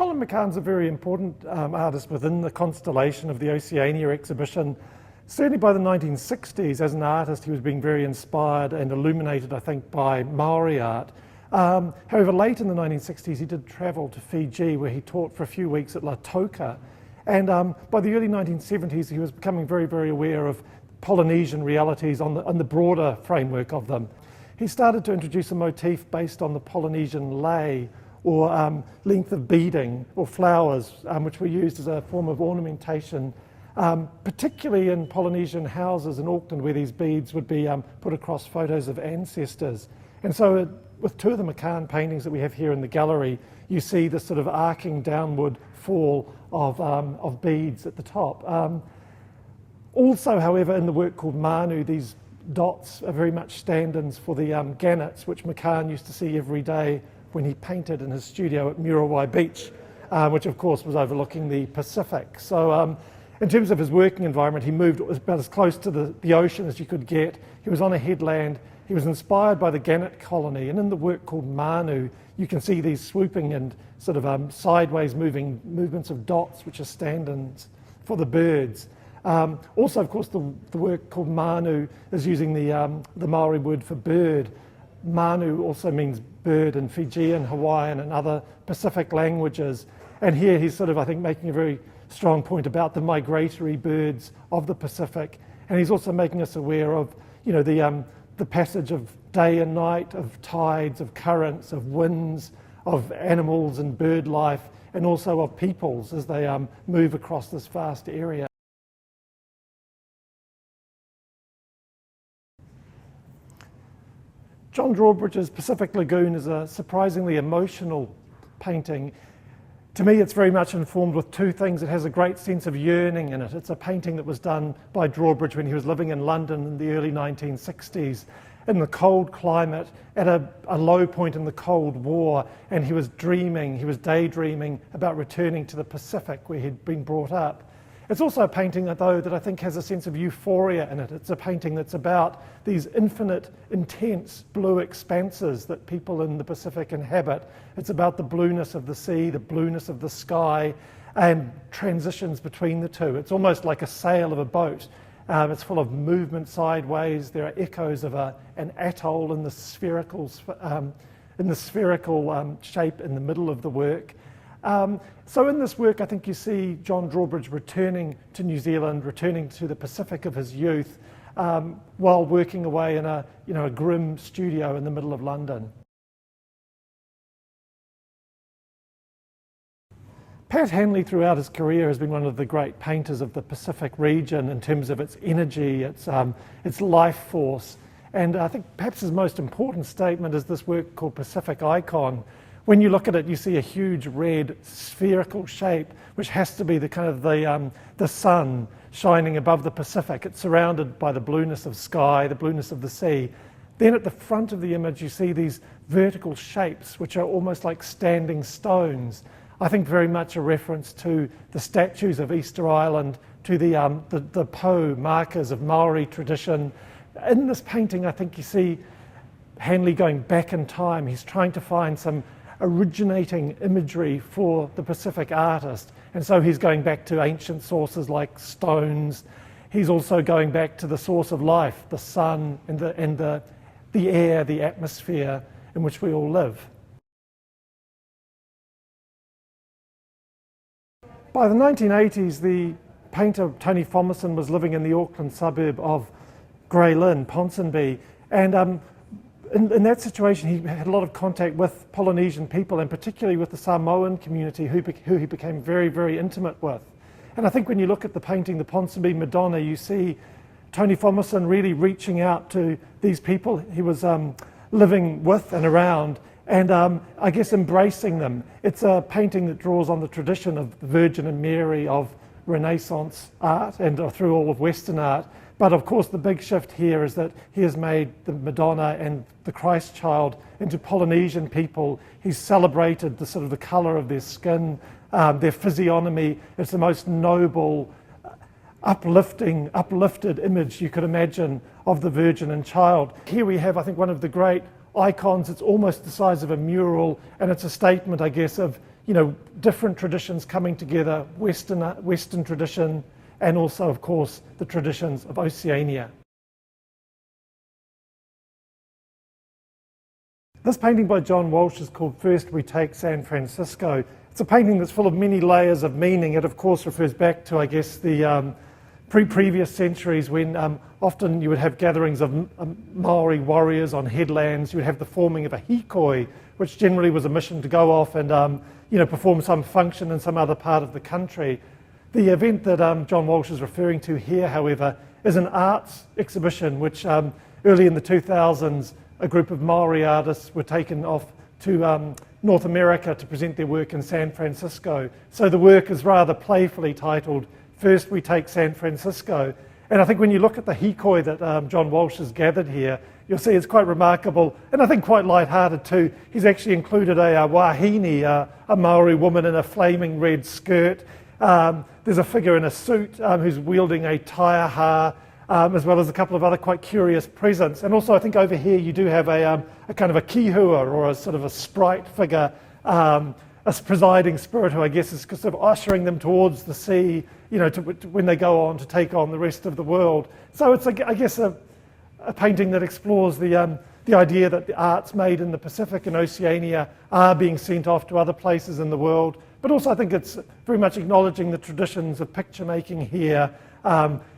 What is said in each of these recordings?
Colm McCann's a very important artist within the constellation of the Oceania exhibition. Certainly by the 1960s, as an artist, he was being very inspired and illuminated, I think, by Maori art. However, late in the 1960s, he did travel to Fiji, where he taught for a few weeks at La Toka. And by the early 1970s, he was becoming very, very aware of Polynesian realities on the broader framework of them. He started to introduce a motif based on the Polynesian lei, or length of beading, or flowers, which were used as a form of ornamentation, particularly in Polynesian houses in Auckland, where these beads would be put across photos of ancestors. And so with two of the McCann paintings that we have here in the gallery, you see this sort of arcing downward fall of beads at the top. Also, however, in the work called Manu, these dots are very much stand-ins for the gannets, which McCann used to see every day when he painted in his studio at Muriwai Beach, which of course was overlooking the Pacific. So in terms of his working environment, he moved about as close to the ocean as you could get. He was on a headland. He was inspired by the gannet colony, and in the work called Manu, you can see these swooping and sort of sideways movements of dots, which are stand-ins for the birds. Also, of course, the work called Manu is using the Maori word for bird. Manu also means bird in Fijian, Hawaiian, and other Pacific languages. And here he's sort of, I think, making a very strong point about the migratory birds of the Pacific. And he's also making us aware of, you know, the passage of day and night, of tides, of currents, of winds, of animals and bird life, and also of peoples as they move across this vast area. John Drawbridge's Pacific Lagoon is a surprisingly emotional painting. To me, it's very much informed with two things. It has a great sense of yearning in it. It's a painting that was done by Drawbridge when he was living in London in the early 1960s, in the cold climate, at a low point in the Cold War, and he was daydreaming about returning to the Pacific where he'd been brought up. It's also a painting, though, that I think has a sense of euphoria in it. It's a painting that's about these infinite, intense blue expanses that people in the Pacific inhabit. It's about the blueness of the sea, the blueness of the sky, and transitions between the two. It's almost like a sail of a boat. It's full of movement sideways. There are echoes of an atoll in the spherical shape in the middle of the work. So in this work, I think you see John Drawbridge returning to New Zealand, returning to the Pacific of his youth, while working away in a grim studio in the middle of London. Pat Henley, throughout his career, has been one of the great painters of the Pacific region in terms of its energy, its life force. And I think perhaps his most important statement is this work called Pacific Icon. When you look at it, you see a huge red spherical shape, which has to be the sun shining above the Pacific. It's surrounded by the blueness of sky, the blueness of the sea. Then at the front of the image, you see these vertical shapes, which are almost like standing stones. I think very much a reference to the statues of Easter Island, to the po markers of Maori tradition. In this painting, I think you see Henley going back in time. He's trying to find some originating imagery for the Pacific artist, and so he's going back to ancient sources like stones. He's also going back to the source of life, the sun and the air, the atmosphere in which we all live. By the 1980s, the painter Tony Thompson was living in the Auckland suburb of Grey Lynn, Ponsonby, and in that situation, he had a lot of contact with Polynesian people, and particularly with the Samoan community, who he became very, very intimate with. And I think when you look at the painting, the Ponsonby Madonna, you see Tony Thompson really reaching out to these people he was living with and around, and I guess embracing them. It's a painting that draws on the tradition of the Virgin and Mary, of Renaissance art, and through all of Western art. But of course, the big shift here is that he has made the Madonna and the Christ child into Polynesian people. He's celebrated the colour of their skin, their physiognomy. It's the most noble, uplifted image you could imagine of the Virgin and Child. Here we have, I think, one of the great icons. It's almost the size of a mural, and it's a statement, I guess, of different traditions coming together, Western tradition, and also, of course, the traditions of Oceania. This painting by John Walsh is called First We Take San Francisco. It's a painting that's full of many layers of meaning. It, of course, refers back to, I guess, the previous centuries when often you would have gatherings of Maori warriors on headlands. You would have the forming of a hikoi, which generally was a mission to go off and perform some function in some other part of the country. The event that John Walsh is referring to here, however, is an arts exhibition which early in the 2000s a group of Maori artists were taken off to North America to present their work in San Francisco. So the work is rather playfully titled First We Take San Francisco. And I think when you look at the hikoi that John Walsh has gathered here, you'll see it's quite remarkable and I think quite light-hearted too. He's actually included a wahine, a Maori woman in a flaming red skirt. There's a figure in a suit who's wielding a taiaha, as well as a couple of other quite curious presents. And also I think over here you do have a kind of a kihua, or a sort of a sprite figure, a presiding spirit who I guess is sort of ushering them towards the sea, when they go on to take on the rest of the world. So it's, I guess, a painting that explores the idea that the arts made in the Pacific and Oceania are being sent off to other places in the world. But also I think it's very much acknowledging the traditions of picture making here,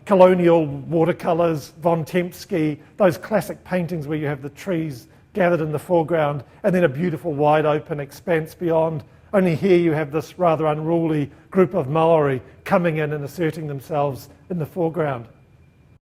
colonial watercolours, Von Tempsky, those classic paintings where you have the trees gathered in the foreground and then a beautiful wide open expanse beyond. Only here you have this rather unruly group of Maori coming in and asserting themselves in the foreground.